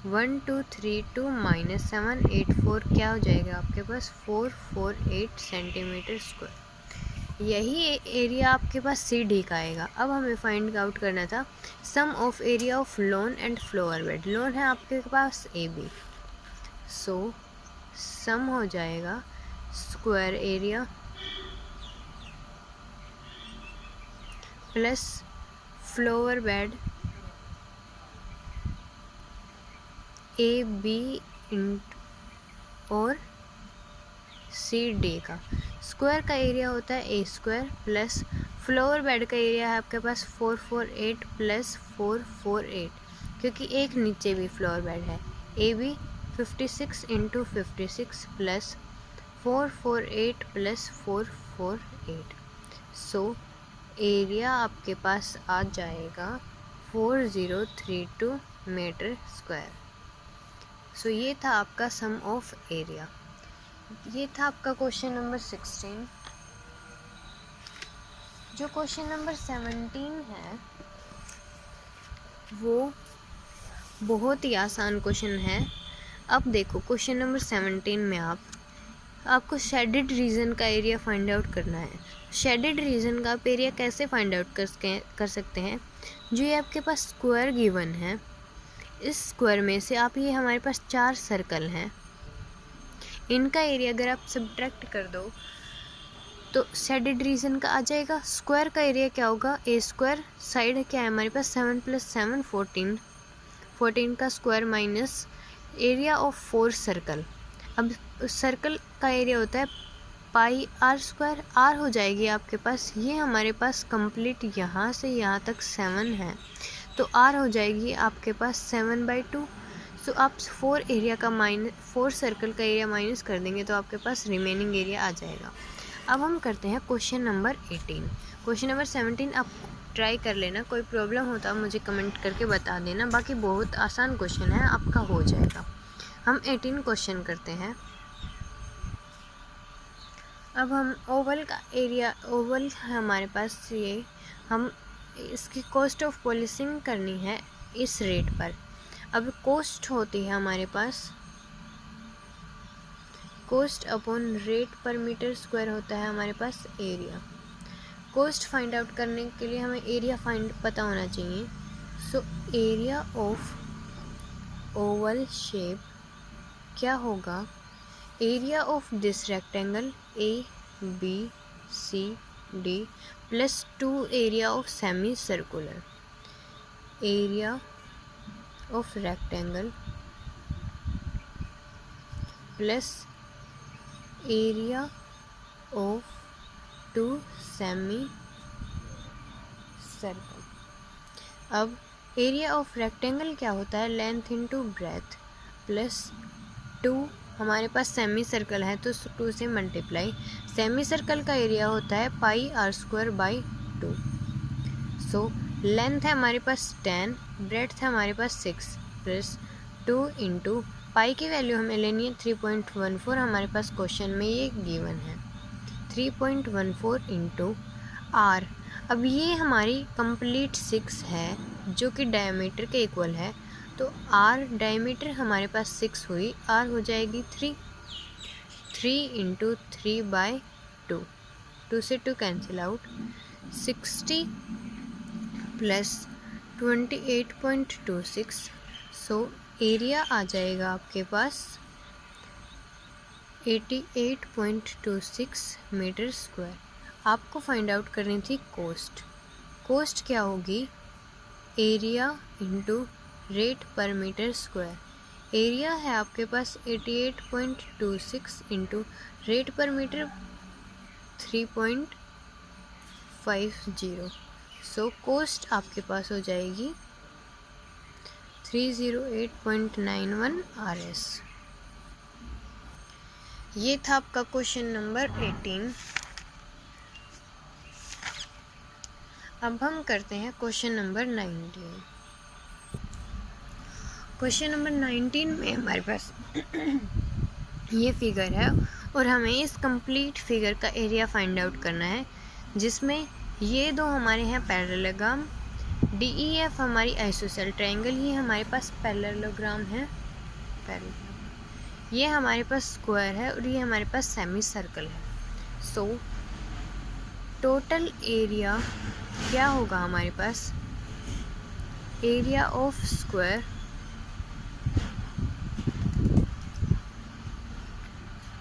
1232 माइनस 784 क्या हो जाएगा आपके पास 448 सेंटीमीटर स्क्वायर। यही एरिया आपके पास सी डी का आएगा। अब हमें फाइंड आउट करना था sum of area of lawn and flower bed. Lawn है आपके पास ए बी, सो सम हो जाएगा square area plus flower bed A B और सी डी का। स्क्वायर का एरिया होता है ए स्क्वायर प्लस फ्लोर बेड का एरिया है आपके पास 448 प्लस 448, क्योंकि एक नीचे भी फ्लोर बेड है। A B 56 into 56 plus 448 plus 448, so area आपके पास आ जाएगा 4032 मीटर स्क्वायर। सो ये था आपका सम ऑफ एरिया। ये था आपका क्वेश्चन नंबर 16। जो क्वेश्चन नंबर 17 है वो बहुत ही आसान क्वेश्चन है। अब देखो क्वेश्चन नंबर 17 में आपको शेडेड रीजन का एरिया फाइंड आउट करना है। शेडेड रीजन का आप एरिया कैसे फाइंड आउट कर सकते हैं, जो ये आपके पास स्क्वायर गिवन है, इस स्क्वायर में से आप ये हमारे पास 4 सर्कल हैं, इनका एरिया अगर आप सब्ट्रैक्ट कर दो तो शेडेड रीजन का आ जाएगा। स्क्वायर का एरिया क्या होगा, ए स्क्वायर, साइड क्या है हमारे पास 7 + 7 14, 14 का square minus area of 4 circle. अब सर्कल का एरिया होता है पाई आर स्क्वायर, आर हो जाएगी आपके पास, ये हमारे पास कंप्लीट यहाँ से यहाँ तक 7 है, तो आर हो जाएगी आपके पास 7/2। सो आप 4 सर्कल का एरिया माइनस कर देंगे तो आपके पास रिमेनिंग एरिया आ जाएगा। अब हम करते हैं क्वेश्चन नंबर 18। क्वेश्चन नंबर 17 आप ट्राई कर लेना, कोई प्रॉब्लम होता है मुझे कमेंट करके बता देना, बाकी बहुत आसान क्वेश्चन है, आपका हो जाएगा। हम 18 क्वेश्चन करते हैं। अब हम ओवल का एरिया, ओवल है हमारे पास, ये हम इसकी कॉस्ट ऑफ पॉलिशिंग करनी है इस रेट पर। अब कॉस्ट होती है हमारे पास, cost upon rate per metre square होता है हमारे पास एरिया। कोस्ट फाइंड आउट करने के लिए हमें एरिया फाइंड पता होना चाहिए। So area of oval shape क्या होगा, area of this rectangle A B C D plus 2 area of semi circular. Area of rectangle plus area of 2 semi circle. अब एरिया ऑफ रेक्टेंगल क्या होता है, length into breadth plus 2, हमारे पास semi circle है तो 2 से मल्टीप्लाई। सेमी सर्कल का area होता है pi are square by 2। So length है हमारे पास 10, ब्रेथ है हमारे पास 6 प्लस 2 इंटू पाई की वैल्यू हमें लेनी है 3.14, हमारे पास क्वेश्चन में ये गिवन है 3.14 इंटू आर। अब ये हमारी कंप्लीट 6 है जो कि डायमीटर के इक्वल है, तो आर डायमीटर हमारे पास 6 हुई, आर हो जाएगी 3 इंटू 3/2, 2 से 2 cancel out, 60 plus 28.26। So area आ जाएगा आपके पास 88.26 मीटर स्क्वायर। आपको फाइंड आउट करनी थी कोस्ट। कोस्ट क्या होगी, area into rate per metre square. Area है आपके पास 88.26 into rate per metre 3.50। So cost आपके पास हो जाएगी 308.91 RS। ये था आपका क्वेश्चन नंबर 18। अब हम करते हैं क्वेश्चन नंबर 19। क्वेश्चन नंबर 19 में हमारे पास ये फिगर है और हमें इस कंप्लीट फिगर का एरिया फाइंड आउट करना है, जिसमें ये दो हमारे हैं पैरेललोग्राम, DEF हमारी आइसोसेल ट्रायंगल, ये हमारे पास पैरेललोग्राम है, ये हमारे पास स्क्वायर है और ये हमारे पास सेमी सर्कल है। सो टोटल एरिया क्या होगा हमारे पास, area of square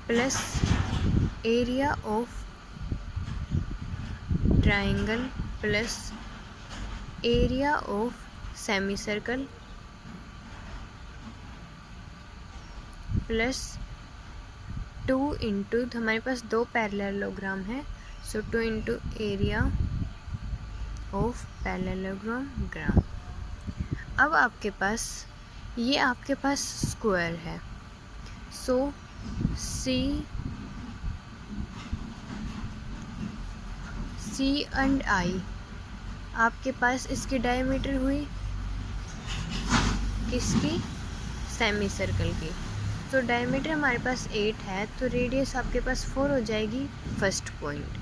plus area of triangle plus area of semi circle plus 2 into, हमारे पास दो पैरेललोग्राम है, so 2 into area of parallelogram. अब आपके पास ये आपके पास स्क्वायर है, सो C एंड I आपके पास इसकी डायमीटर हुई किसकी, सेमी सर्कल की। तो डायमीटर हमारे पास 8 है तो रेडियस आपके पास 4 हो जाएगी फर्स्ट पॉइंट।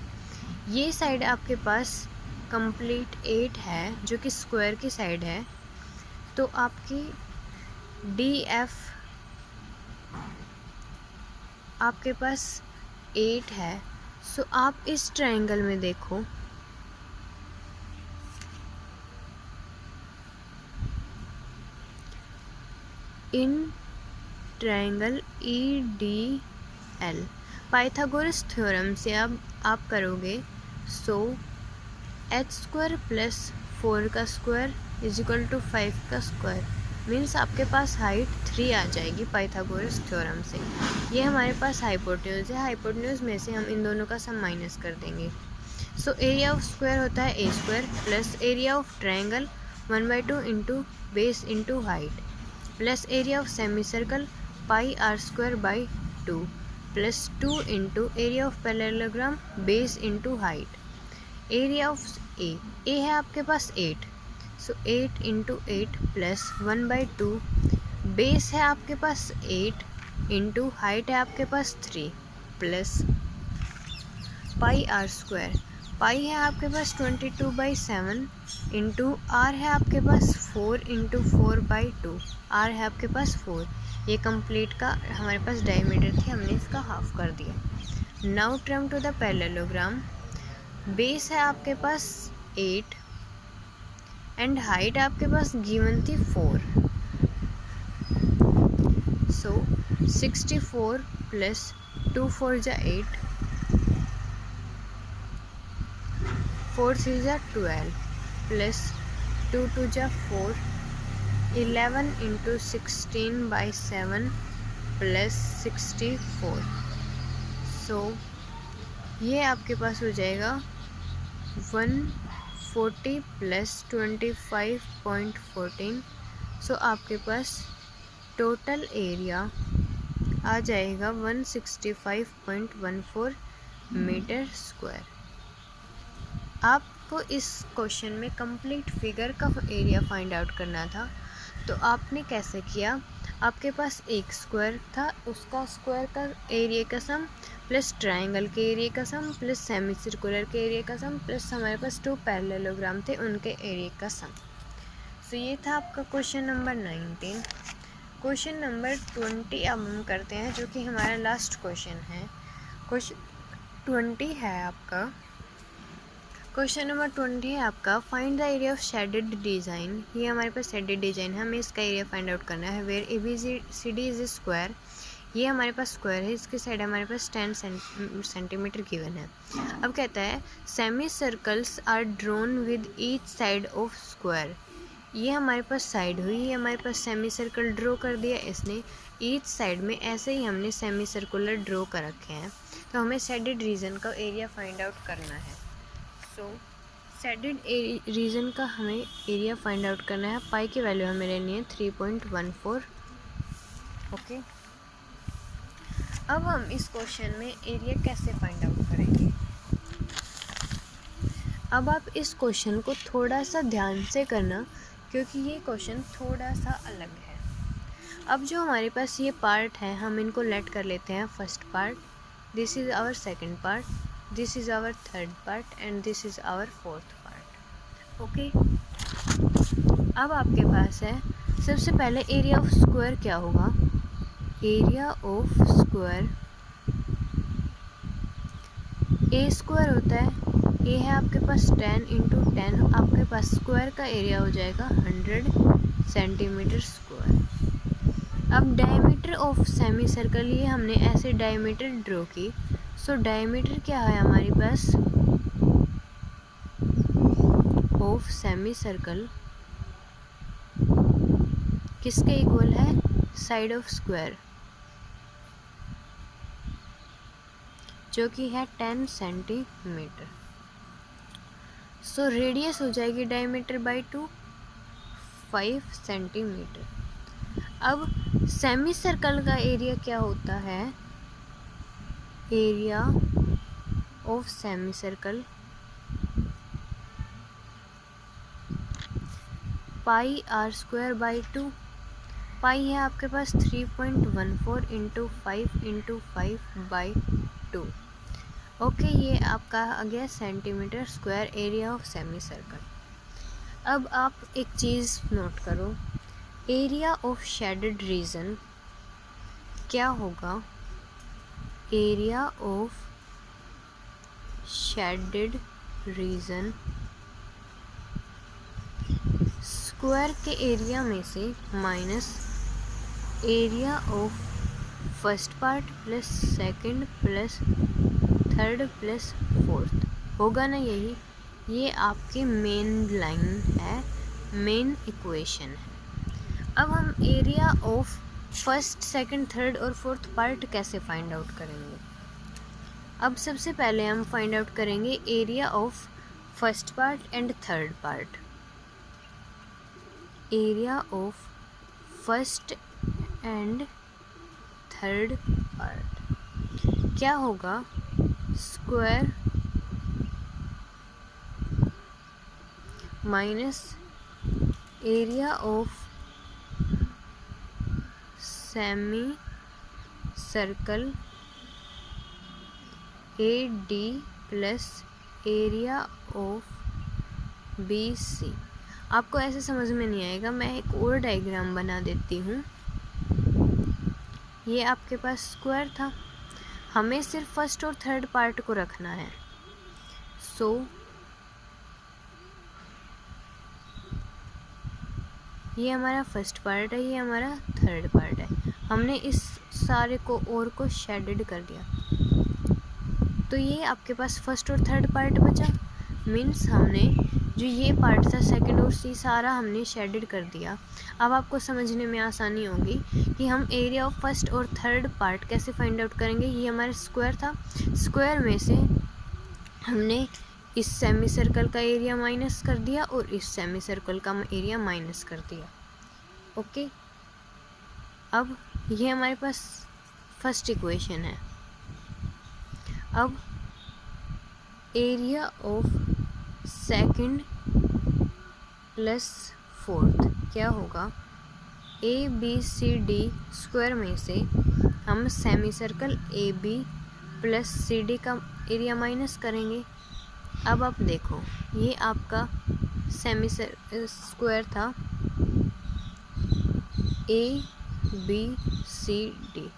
ये साइड आपके पास कंप्लीट 8 है जो कि स्क्वायर की साइड है, तो आपकी DF आपके पास 8 है। सो आप इस ट्रायंगल में देखो, in triangle EDL Pythagoras theorem से अब आप करोगे, सो h² प्लस 4 का स्क्वायर इज इक्वल टू 5 का स्क्वायर, मीन्स आपके पास हाइट 3 आ जाएगी पाइथागोरस थ्योरम से। ये हमारे पास हाइपोटेन्यूज है, हाइपोटेन्यूज में से हम इन दोनों का सम माइनस कर देंगे। सो एरिया ऑफ स्क्वायर होता है A² plus area of triangle 1/2 into base into height plus area of semi circle pi r²/2 plus 2 into area of parallelogram base into height. Area of A है आपके पास 8, so 8 into 8 plus 1/2, base है आपके पास 8 into height है आपके पास 3 plus pi r², पाई है आपके पास 22/7 इंटू आर है आपके पास 4 इंटू 4/2, आर है आपके पास 4। ये कंप्लीट का हमारे पास डायमीटर थी, हमने इसका हाफ कर दिया। Now term to the parallelogram. Base है आपके पास 8 एंड हाइट आपके पास गिवन थी 4। सो 64 प्लस 2 4 जा 8, 4 3 जा 12 प्लस 2 2 जा 4, 11 इंटू 16/7 प्लस 64। सो ये आपके पास हो जाएगा 140 प्लस 25.14। सो आपके पास टोटल एरिया आ जाएगा 165.14 मीटर स्क्वायर। आपको इस क्वेश्चन में कंप्लीट फिगर का एरिया फाइंड आउट करना था, तो आपने कैसे किया, आपके पास एक स्क्वायर था, उसका स्क्वायर का एरिया का सम प्लस ट्रायंगल के एरिया का सम प्लस सेमी सर्कुलर के एरिया का सम प्लस हमारे पास 2 पैरेललोग्राम थे उनके एरिया का सम। सो ये था आपका क्वेश्चन नंबर 19। क्वेश्चन नंबर 20 अब हम करते हैं, जो कि हमारा लास्ट क्वेश्चन है। क्वेश्चन 20 है आपका, क्वेश्चन नंबर 20 है आपका, find the area of shaded design. ये हमारे पास शेडेड डिज़ाइन है, हमें इसका एरिया फाइंड आउट करना है। वेयर ABCD इज स्क्वायर, ये हमारे पास स्क्वायर है, इसके साइड हमारे पास 10 सेंटीमीटर गिवन है। अब कहता है semi circles are drawn with each side of square. ये हमारे पास साइड हुई, ये हमारे पास सेमी सर्कल ड्रॉ कर दिया इसने, ईच साइड में ऐसे ही हमने सेमी सर्कुलर ड्रॉ कर रखे हैं। तो हमें शेडेड रीजन का एरिया फाइंड आउट करना है। सो शेडेड रीजन का हमें एरिया फाइंड आउट करना है। पाई की वैल्यू हमें लेनी है 3.14। ओके, अब हम इस क्वेश्चन में एरिया कैसे फाइंड आउट करेंगे। अब आप इस क्वेश्चन को थोड़ा सा ध्यान से करना, क्योंकि ये क्वेश्चन थोड़ा सा अलग है। अब जो हमारे पास ये पार्ट है, हम इनको लेट कर लेते हैं first part, this is our second part, this is our third part and this is our fourth part. Okay, अब आपके पास है सबसे पहले एरिया ऑफ स्क्वायर क्या होगा। Area of square, A square होता है, ए है आपके पास 10 इंटू 10, आपके पास स्क्वायर का एरिया हो जाएगा 100 सेंटीमीटर स्क्वायर। अब डायमीटर ऑफ सेमी सर्कल, ये हमने ऐसे डायमीटर ड्रॉ की। सो डायमीटर क्या है हमारे पास ऑफ सेमी सर्कल, किसके इक्वल है, साइड ऑफ स्क्वायर, जो कि है 10 सेंटीमीटर। सो रेडियस हो जाएगी डायमीटर बाई 2, 5 सेंटीमीटर। अब सेमी सर्कल का एरिया क्या होता है, area of semi circle pi are square by 2। Pi है आपके पास 3.14 इंटू 5 इंटू 5 बाई 2। ओके, ये आपका आ गया centimetre square area of semi circle. अब आप एक चीज़ नोट करो, एरिया ऑफ शेडेड रीजन क्या होगा। Area of shaded region square के एरिया में से minus area of first part plus second plus third plus fourth होगा ना, यही ये आपकी मेन लाइन है, मेन इक्वेशन है। अब हम area of first second third और फोर्थ पार्ट कैसे फाइंड आउट करेंगे। अब सबसे पहले हम फाइंड आउट करेंगे area of first part and third part. Area of first and third part क्या होगा, square minus area of semi circle AD plus area of BC। आपको ऐसे समझ में नहीं आएगा, मैं एक और डायग्राम बना देती हूँ। ये आपके पास स्क्वायर था, हमें सिर्फ फर्स्ट और थर्ड पार्ट को रखना है। सो ये हमारा फर्स्ट पार्ट है, ये हमारा थर्ड पार्ट है। हमने इस सारे को और को शेडेड कर दिया, तो ये आपके पास फर्स्ट और थर्ड पार्ट बचा। मीन्स हमने जो ये पार्ट था सेकंड और सी सारा हमने शेडेड कर दिया। अब आपको समझने में आसानी होगी कि हम एरिया ऑफ फर्स्ट और थर्ड पार्ट कैसे फाइंड आउट करेंगे। ये हमारा स्क्वायर था, स्क्वायर में से हमने इस सेमी सर्कल का एरिया माइनस कर दिया और इस सेमी सर्कल का एरिया माइनस कर दिया। ओके, अब ये हमारे पास फर्स्ट इक्वेशन है। अब area of second plus fourth क्या होगा, A B C D square में से हम semi circle A B plus C D का एरिया माइनस करेंगे। अब आप देखो, ये आपका सेमी स्क्वायर था ए बी सी डी।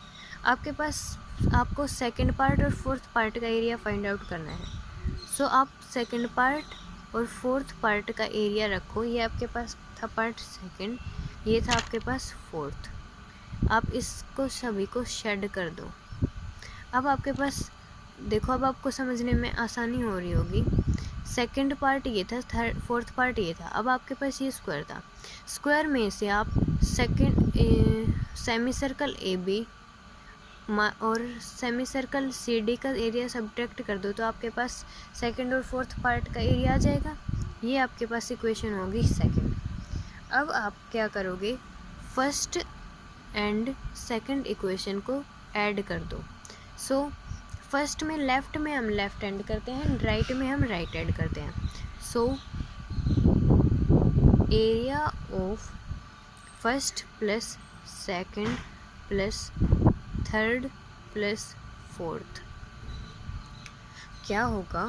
आपके पास आपको सेकंड पार्ट और फोर्थ पार्ट का एरिया फाइंड आउट करना है। सो आप सेकंड पार्ट और फोर्थ पार्ट का एरिया रखो। ये आपके पास था पार्ट सेकंड, ये था आपके पास फोर्थ। आप इसको सभी को शेड कर दो। अब आपके पास देखो, अब आपको समझने में आसानी हो रही होगी। सेकंड पार्ट ये था, थर्ड फोर्थ पार्ट ये था। अब आपके पास ये स्क्वायर था, स्क्वायर में से आप second semi circle A B और सेमी सर्कल सी डी का एरिया सब्ट्रैक्ट कर दो, तो आपके पास सेकंड और फोर्थ पार्ट का एरिया आ जाएगा। ये आपके पास इक्वेशन होगी सेकंड। अब आप क्या करोगे, फर्स्ट एंड सेकंड इक्वेशन को ऐड कर दो। सो फर्स्ट में लेफ़्ट में हम लेफ़्ट एंड करते हैं, राइट में हम राइट एंड करते हैं। So area of first plus second plus third plus fourth क्या होगा,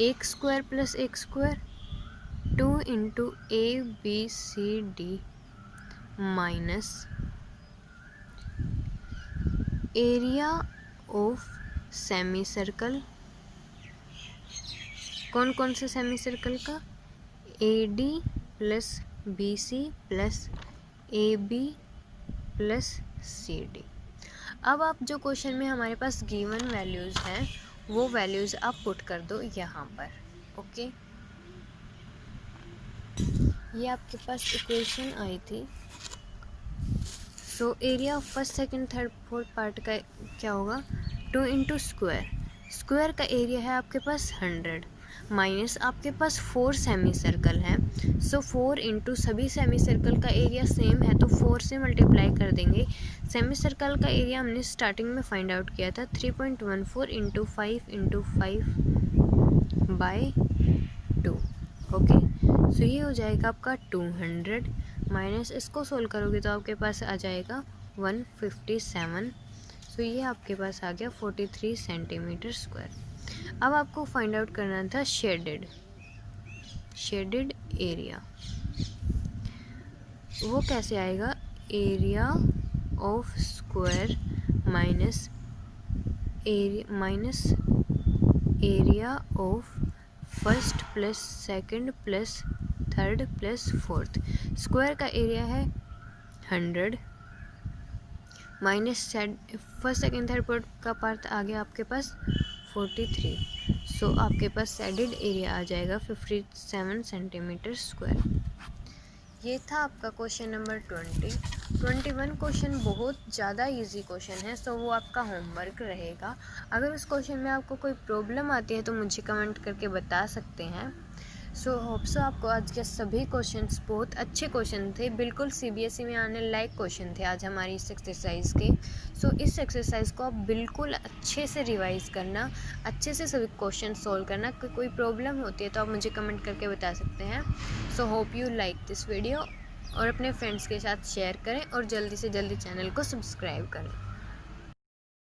एक स्क्वायर प्लस एक square, 2 into A B C D minus area of semi circle. कौन कौन से सेमी सर्कल का, A D plus B C plus A B plus C D. अब आप जो क्वेश्चन में हमारे पास गिवन वैल्यूज़ हैं वो वैल्यूज़ आप पुट कर दो यहाँ पर। ओके, ये आपके पास इक्वेशन आई थी। सो area of first second third fourth part का क्या होगा, 2 इंटू स्क्वायर, स्क्वायर का एरिया है आपके पास 100 माइनस आपके पास 4 सेमी सर्कल है। सो 4 इंटू सभी सेमी सर्कल का एरिया सेम है तो 4 से मल्टीप्लाई कर देंगे। सेमी सर्कल का एरिया हमने स्टार्टिंग में फाइंड आउट किया था 3.14 इंटू 5 इंटू 5 बाय 2। ओके, सो ये हो जाएगा आपका 200 माइनस इसको सोल्व करोगे तो आपके पास आ जाएगा 157। सो ये आपके पास आ गया 43 सेंटीमीटर स्क्वायर। अब आपको फाइंड आउट करना था शेडेड एरिया। वो कैसे आएगा, area of square minus area of first plus second plus third plus fourth. Square का एरिया है 100 minus first second third fourth का पार्ट आ गया आपके पास 43। सो आपके पास शेडेड एरिया आ जाएगा 57 सेंटीमीटर स्क्वायर। ये था आपका क्वेश्चन नंबर 20। 21 क्वेश्चन बहुत ज़्यादा इजी क्वेश्चन है, सो वो आपका होमवर्क रहेगा। अगर उस क्वेश्चन में आपको कोई प्रॉब्लम आती है तो मुझे कमेंट करके बता सकते हैं। सो होप सो आपको आज के सभी क्वेश्चंस बहुत अच्छे क्वेश्चन थे, बिल्कुल सीबीएसई में आने लायक क्वेश्चन थे आज हमारी इस एक्सरसाइज के। सो इस एक्सरसाइज को आप बिल्कुल अच्छे से रिवाइज़ करना, अच्छे से सभी क्वेश्चन सॉल्व करना। कोई प्रॉब्लम होती है तो आप मुझे कमेंट करके बता सकते हैं। So hope you like this video और अपने फ्रेंड्स के साथ शेयर करें और जल्दी से जल्दी चैनल को सब्सक्राइब करें।